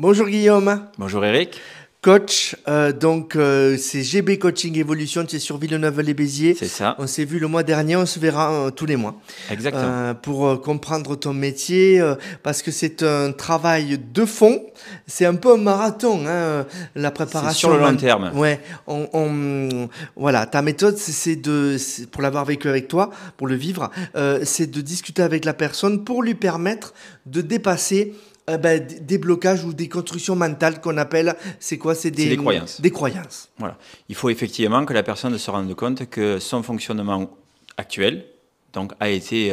Bonjour Guillaume, Bonjour Eric, coach, c'est GB Coaching Evolution, tu es sur Villeneuve-les-Béziers. c'est ça, On s'est vu le mois dernier, on se verra tous les mois exactement. pour comprendre ton métier parce que c'est un travail de fond, c'est un peu un marathon, la C'est préparation. sur le long terme. Ouais, voilà, ta méthode pour l'avoir vécu avec toi, pour le vivre, c'est de discuter avec la personne pour lui permettre de dépasser des blocages ou des constructions mentales qu'on appelle, c'est quoi? C'est C'est des croyances. des croyances. Voilà. Il faut effectivement que la personne se rende compte que son fonctionnement actuel donc, a été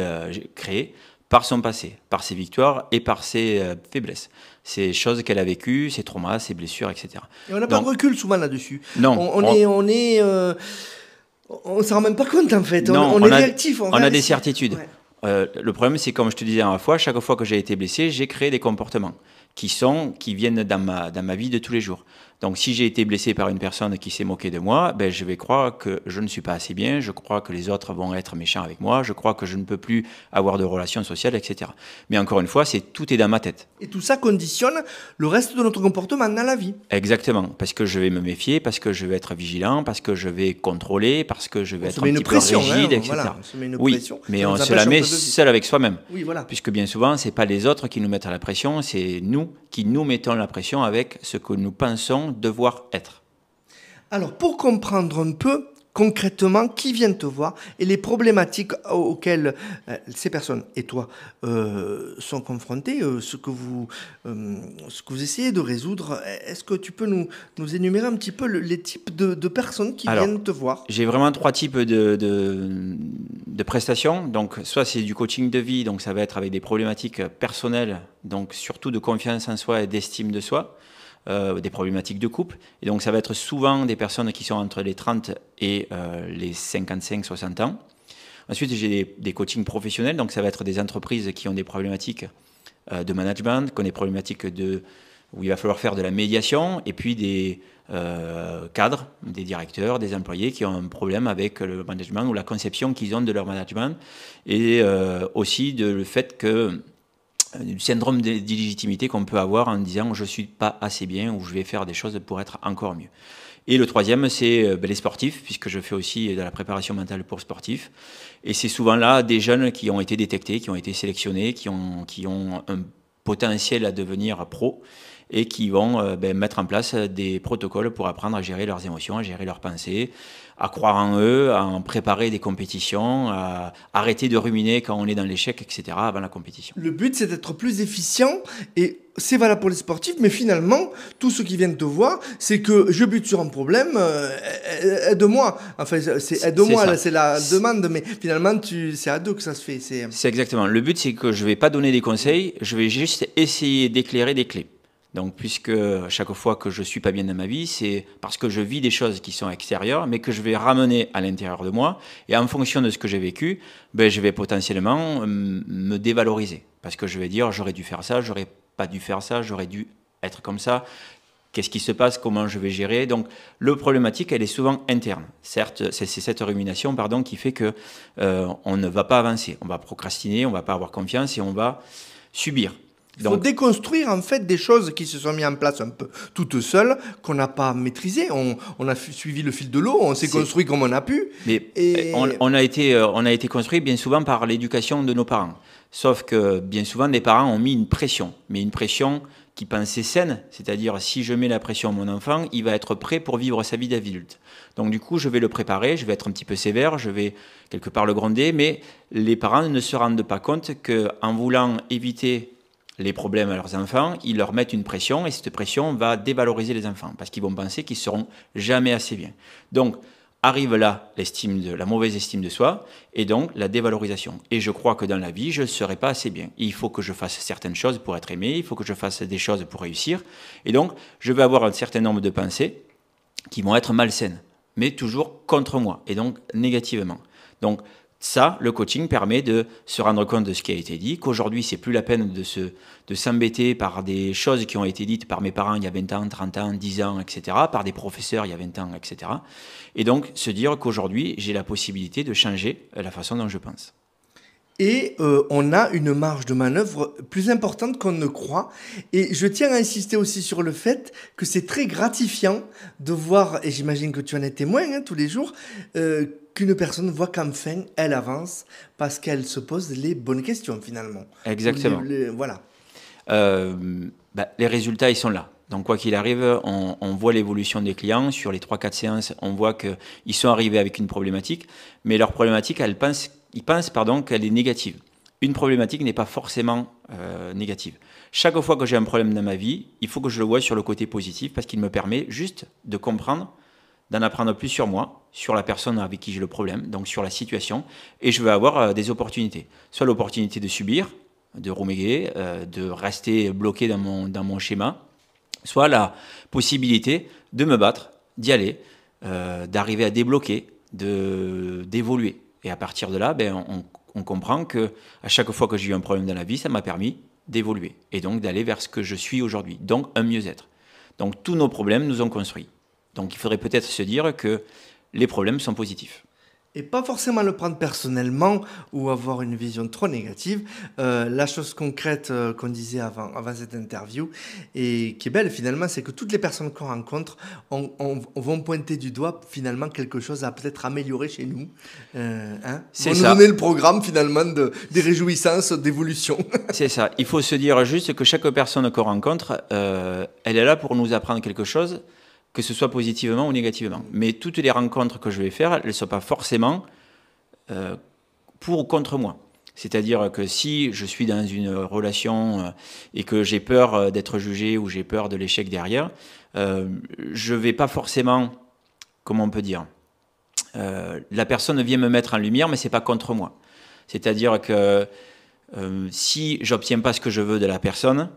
créé par son passé, par ses victoires et par ses faiblesses. Ces choses qu'elle a vécues, ses traumas, ses blessures, etc. Et on n'a pas de Donc, recul souvent là-dessus. non, On s'en rend même pas compte en fait. non, On est réactif. on a des certitudes. Ouais. Le problème, c'est comme je te disais la fois, chaque fois que j'ai été blessé, j'ai créé des comportements qui viennent dans ma vie de tous les jours. Donc, si j'ai été blessé par une personne qui s'est moquée de moi, ben, je vais croire que je ne suis pas assez bien, je crois que les autres vont être méchants avec moi, je crois que je ne peux plus avoir de relations sociales, etc. Mais encore une fois, tout est dans ma tête. Et tout ça conditionne le reste de notre comportement dans la vie. Exactement, parce que je vais me méfier, parce que je vais être vigilant, parce que je vais contrôler, parce que je vais être un petit peu rigide, etc. Voilà, on se met une Oui, pression, mais ça on nous se empêche la un met peu de vivre. seul avec soi-même. Oui, voilà. Puisque bien souvent, ce n'est pas les autres qui nous mettent à la pression, c'est nous qui nous mettons la pression avec ce que nous pensons devoir être. Alors, pour comprendre un peu concrètement qui vient te voir et les problématiques auxquelles ces personnes et toi sont confrontés, ce que vous essayez de résoudre, est-ce que tu peux nous énumérer un petit peu les types de personnes qui Alors, viennent te voir? j'ai vraiment trois types de prestations. Donc, soit c'est du coaching de vie, donc ça va être avec des problématiques personnelles, donc surtout de confiance en soi et d'estime de soi. Des problématiques de couple. Et donc, ça va être souvent des personnes qui sont entre les 30 et les 55-60 ans. Ensuite, j'ai des coachings professionnels. Donc, ça va être des entreprises qui ont des problématiques de management, qui ont des problématiques où il va falloir faire de la médiation. Et puis, des cadres, des directeurs, des employés qui ont un problème avec le management ou la conception qu'ils ont de leur management. Et aussi le fait que du syndrome d'illégitimité qu'on peut avoir en disant je ne suis pas assez bien ou je vais faire des choses pour être encore mieux. Et le troisième, c'est les sportifs, puisque je fais aussi de la préparation mentale pour sportifs. Et c'est souvent là des jeunes qui ont été détectés, qui ont été sélectionnés, qui ont un potentiel à devenir pro et qui vont mettre en place des protocoles pour apprendre à gérer leurs émotions, à gérer leurs pensées, à croire en eux, à en préparer des compétitions, à arrêter de ruminer quand on est dans l'échec, etc. avant la compétition. Le but, c'est d'être plus efficient et c'est valable pour les sportifs, mais finalement, tous ceux qui viennent te voir, c'est que je bute sur un problème, aide-moi. Enfin, c'est aide-moi, là, c'est la demande, mais finalement, c'est à deux que ça se fait. C'est exactement. Le but, c'est que je ne vais pas donner des conseils, je vais juste essayer d'éclairer des clés. Donc, puisque chaque fois que je ne suis pas bien dans ma vie, c'est parce que je vis des choses qui sont extérieures, mais que je vais ramener à l'intérieur de moi. Et en fonction de ce que j'ai vécu, je vais potentiellement me dévaloriser. Parce que je vais dire, j'aurais dû faire ça, j'aurais pas dû faire ça, j'aurais dû être comme ça. Qu'est-ce qui se passe, comment je vais gérer? Donc, le problématique, elle est souvent interne. Certes, c'est cette rumination, qui fait que on ne va pas avancer. On va procrastiner, on ne va pas avoir confiance et on va subir. Il faut déconstruire en fait des choses qui se sont mises en place un peu toutes seules, qu'on n'a pas maîtrisées. On a suivi le fil de l'eau, on s'est construit comme on a pu. Mais on a été construit bien souvent par l'éducation de nos parents. Sauf que bien souvent, les parents ont mis une pression, mais une pression qui pensait saine, c'est-à-dire si je mets la pression à mon enfant, il va être prêt pour vivre sa vie d'adulte. Donc du coup, je vais le préparer, je vais être un petit peu sévère, je vais quelque part le gronder, mais les parents ne se rendent pas compte qu'en voulant éviter les problèmes à leurs enfants, ils leur mettent une pression et cette pression va dévaloriser les enfants parce qu'ils vont penser qu'ils ne seront jamais assez bien. Donc, arrive là la mauvaise estime de soi et donc la dévalorisation. Et je crois que dans la vie, je ne serai pas assez bien. Il faut que je fasse certaines choses pour être aimé, il faut que je fasse des choses pour réussir. Et donc, je vais avoir un certain nombre de pensées qui vont être malsaines, mais toujours contre moi et donc négativement. Donc, ça, le coaching permet de se rendre compte de ce qui a été dit, qu'aujourd'hui, c'est plus la peine de s'embêter par des choses qui ont été dites par mes parents il y a 20 ans, 30 ans, 10 ans, etc., par des professeurs il y a 20 ans, etc. Et donc, se dire qu'aujourd'hui, j'ai la possibilité de changer la façon dont je pense. Et on a une marge de manœuvre plus importante qu'on ne croit. Et je tiens à insister aussi sur le fait que c'est très gratifiant de voir, et j'imagine que tu en es témoin hein, tous les jours, qu'une personne voit qu'enfin elle avance parce qu'elle se pose les bonnes questions finalement. Exactement. Voilà. Les résultats, ils sont là. Donc, quoi qu'il arrive, on voit l'évolution des clients. Sur les 3-4 séances, on voit qu'ils sont arrivés avec une problématique, mais leur problématique, ils pensent qu'elle est négative. Une problématique n'est pas forcément négative. Chaque fois que j'ai un problème dans ma vie, il faut que je le voie sur le côté positif parce qu'il me permet juste de comprendre, d'en apprendre plus sur moi, sur la personne avec qui j'ai le problème, donc sur la situation, et je vais avoir des opportunités. Soit l'opportunité de subir, de reméguer, de rester bloqué dans mon schéma, soit la possibilité de me battre, d'y aller, d'arriver à débloquer, d'évoluer. Et à partir de là, on comprend que à chaque fois que j'ai eu un problème dans la vie, ça m'a permis d'évoluer et donc d'aller vers ce que je suis aujourd'hui, donc un mieux-être. Donc tous nos problèmes nous ont construits. Donc il faudrait peut-être se dire que les problèmes sont positifs. Et pas forcément le prendre personnellement ou avoir une vision trop négative. La chose concrète qu'on disait avant cette interview et qui est belle finalement, c'est que toutes les personnes qu'on rencontre vont pointer du doigt finalement quelque chose à peut-être améliorer chez nous. C'est vont ça. nous donner le programme finalement des réjouissances, d'évolution. C'est ça. Il faut se dire juste que chaque personne qu'on rencontre, elle est là pour nous apprendre quelque chose, que ce soit positivement ou négativement. Mais toutes les rencontres que je vais faire, elles ne sont pas forcément pour ou contre moi. C'est-à-dire que si je suis dans une relation et que j'ai peur d'être jugé ou j'ai peur de l'échec derrière, je ne vais pas forcément, comment on peut dire, la personne vient me mettre en lumière, mais ce n'est pas contre moi. C'est-à-dire que si je n'obtiens pas ce que je veux de la personne,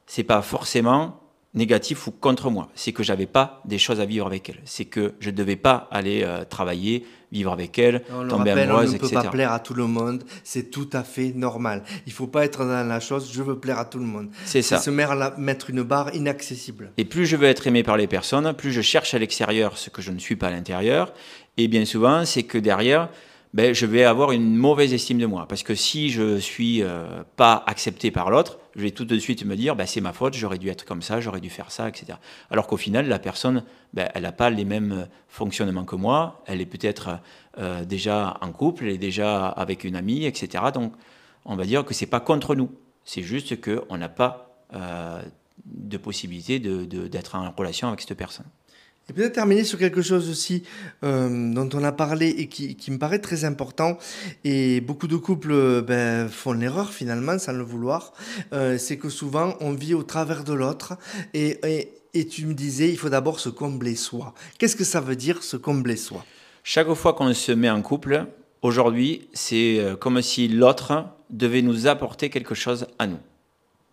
ce n'est pas forcément négatif ou contre moi, c'est que j'avais pas des choses à vivre avec elle, c'est que je devais pas aller travailler, vivre avec elle, tomber amoureuse, etc. On ne peut pas plaire à tout le monde, c'est tout à fait normal. Il faut pas être dans la chose, je veux plaire à tout le monde. C'est ça. Se mettre une barre inaccessible. Et plus je veux être aimé par les personnes, plus je cherche à l'extérieur ce que je ne suis pas à l'intérieur, et bien souvent c'est que derrière, je vais avoir une mauvaise estime de moi. Parce que si je ne suis pas accepté par l'autre, je vais tout de suite me dire c'est ma faute, j'aurais dû être comme ça, j'aurais dû faire ça, etc. Alors qu'au final, la personne, elle n'a pas les mêmes fonctionnements que moi, elle est peut-être déjà en couple, elle est déjà avec une amie, etc. Donc on va dire que ce n'est pas contre nous, c'est juste qu'on n'a pas de possibilité d'être en relation avec cette personne. Et peut-être terminer sur quelque chose aussi dont on a parlé et qui me paraît très important, et beaucoup de couples font l'erreur finalement sans le vouloir, c'est que souvent on vit au travers de l'autre et tu me disais il faut d'abord se combler soi. Qu'est-ce que ça veut dire se combler soi ? Chaque fois qu'on se met en couple, aujourd'hui, c'est comme si l'autre devait nous apporter quelque chose à nous.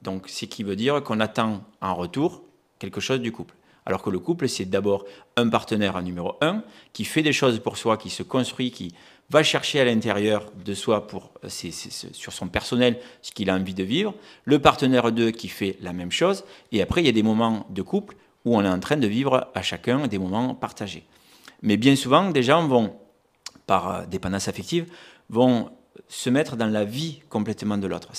Donc, ce qui veut dire qu'on attend en retour quelque chose du couple. Alors que le couple, c'est d'abord un partenaire numéro 1 qui fait des choses pour soi, qui se construit, qui va chercher à l'intérieur de soi sur son personnel ce qu'il a envie de vivre. Le partenaire 2 qui fait la même chose. Et après, il y a des moments de couple où on est en train de vivre à chacun des moments partagés. Mais bien souvent, des gens vont, par dépendance affective, vont se mettre dans la vie complètement de l'autre,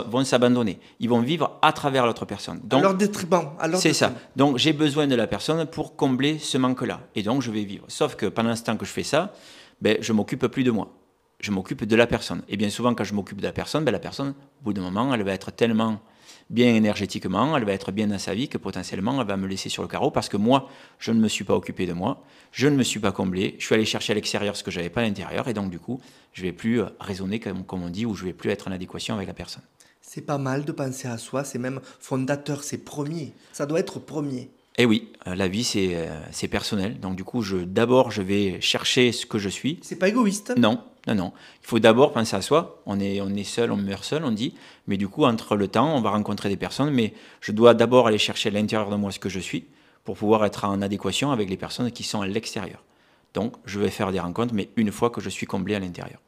vont s'abandonner, ils vont vivre à travers l'autre personne. Donc, à leur détriment. C'est ça. Donc j'ai besoin de la personne pour combler ce manque-là, et donc je vais vivre. Sauf que pendant ce temps que je fais ça, je m'occupe plus de moi, je m'occupe de la personne. Et bien souvent, quand je m'occupe de la personne, au bout d'un moment, elle va être tellement bien énergétiquement, elle va être bien dans sa vie que potentiellement elle va me laisser sur le carreau parce que moi, je ne me suis pas occupé de moi, je ne me suis pas comblé, je suis allé chercher à l'extérieur ce que je n'avais pas à l'intérieur et donc du coup, je ne vais plus raisonner comme on dit ou je ne vais plus être en adéquation avec la personne. C'est pas mal de penser à soi, c'est même fondateur, c'est premier, ça doit être premier. Eh oui, la vie c'est personnel, donc du coup d'abord je vais chercher ce que je suis. C'est pas égoïste. Non. Il faut d'abord penser à soi. On est seul, on meurt seul, on dit. Mais du coup, entre le temps, on va rencontrer des personnes. Mais je dois d'abord aller chercher à l'intérieur de moi ce que je suis pour pouvoir être en adéquation avec les personnes qui sont à l'extérieur. Donc, je vais faire des rencontres, mais une fois que je suis comblé à l'intérieur.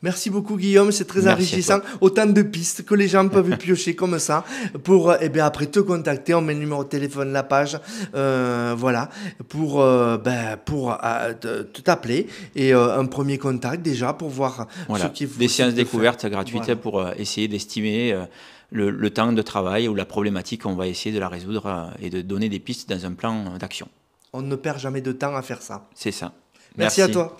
Merci beaucoup Guillaume, c'est très enrichissant. Autant de pistes que les gens peuvent piocher comme ça pour après te contacter. On met le numéro de téléphone, la page, voilà, pour t'appeler et un premier contact déjà pour voir ce qui est des séances découvertes gratuites pour essayer d'estimer le temps de travail ou la problématique. On va essayer de la résoudre et de donner des pistes dans un plan d'action. On ne perd jamais de temps à faire ça. C'est ça. Merci à toi.